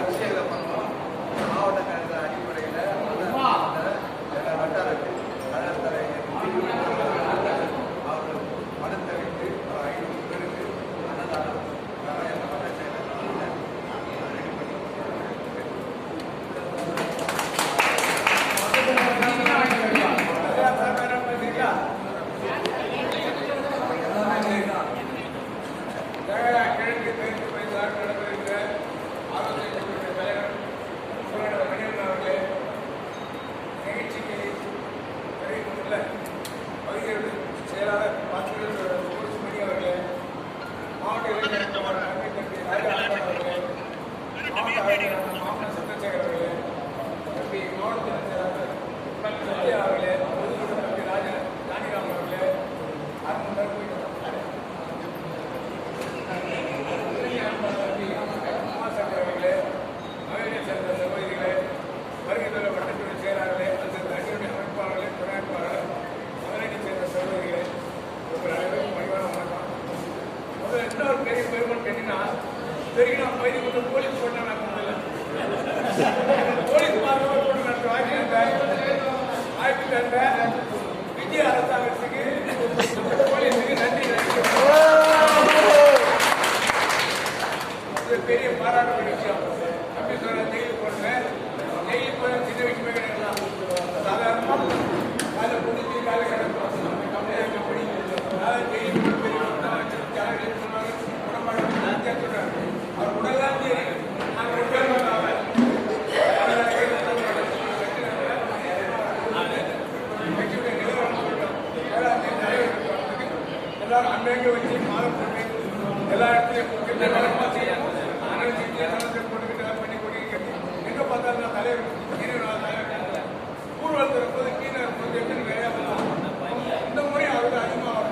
விஷயங்களை பண்ணோம். மாவட்ட கழக அடிப்படையில் வட்டாரத்தில் கழகத்தலை அவர்கள் பணத்தை வைத்து 500 பேருக்கு அன்னதானம் செயலாளர் மாவட்ட இளைஞர் மாவட்ட சட்டச்சேகர் அவர்களே, தம்பி மாவட்ட செயலாளர் சத்யா அவர்களே, தம்பி ஜானிராம் அவர்களே, உமாசங்கர் அவர்களே, மகளிரை சேர்ந்த சகோதரிகளே, வருகை தர வட்டத்துறை செயலாளர்களே, அந்த அணியுடைய அமைப்பாளர்களே, துணை அமைப்பாளர், மகளிரை சேர்ந்த சகோதரிகளே, உங்கள் அனைவருக்கும் பணிவான வணக்கம். முதல்ல இன்னொரு பெரிய பெருமை கேட்டீங்கன்னா தெரியும், பயிர் கொஞ்சம் போலீஸ் போட்டா நடந்ததில்லை. போலீஸ் பார்க்க போட்டு நடத்த வாய்ப்பு தந்த விஜய அரசாங்கத்துக்கு போலீஸுக்கு நன்றி. இது பெரிய பாராட்டு விஷயம். அப்படி சொல்ற ஜெயிலுக்கு போடுறேன், ஜெயிலுக்கு போய் சின்ன விஷயமே கிடைக்கலாம். சாதாரணமாக காலை முடிஞ்சு காலை கிடக்கும் கம்மியாக படி ஜெயிலுக்கு பெரிய அவர் உடலாம் சரி நாங்கள் எல்லாரும் அங்கங்கே வச்சு மாதம் போட்டு எல்லா இடத்துலையும் போட்டுக்கிட்டு பண்ணி கொண்டிருக்கிறது. எங்கே பார்த்தாலும் தலைவர் ஊர்வலத்தில் இருப்பது கீழே இருப்பது எப்படி நிறையா இந்த முறை அவருக்கு அதிகமாக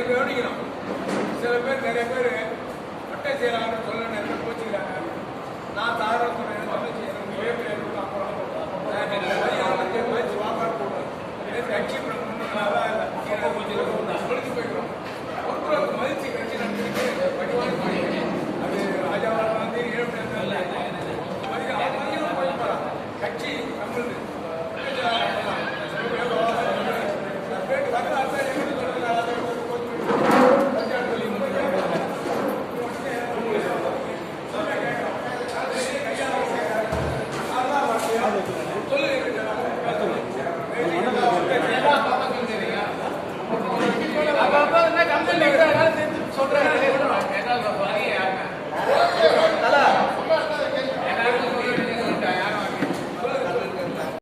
கவனிக்கணும். சில பேர் நிறைய பேர் வட்ட செயலாளர் சொல்ல நிறைய போச்சுக்கிறாங்க. நான் தாராள சொல்றேன், வாக்காடு போடுறேன் கட்சி முடிச்சு போய்க்கிறோம். ஒருத்தர் மதிச்சு கட்சி நடத்திட்டு பணிவான அது ராஜாவாக வந்து போயிருப்பாரா கட்சி நம்மளுக்கு Gracias.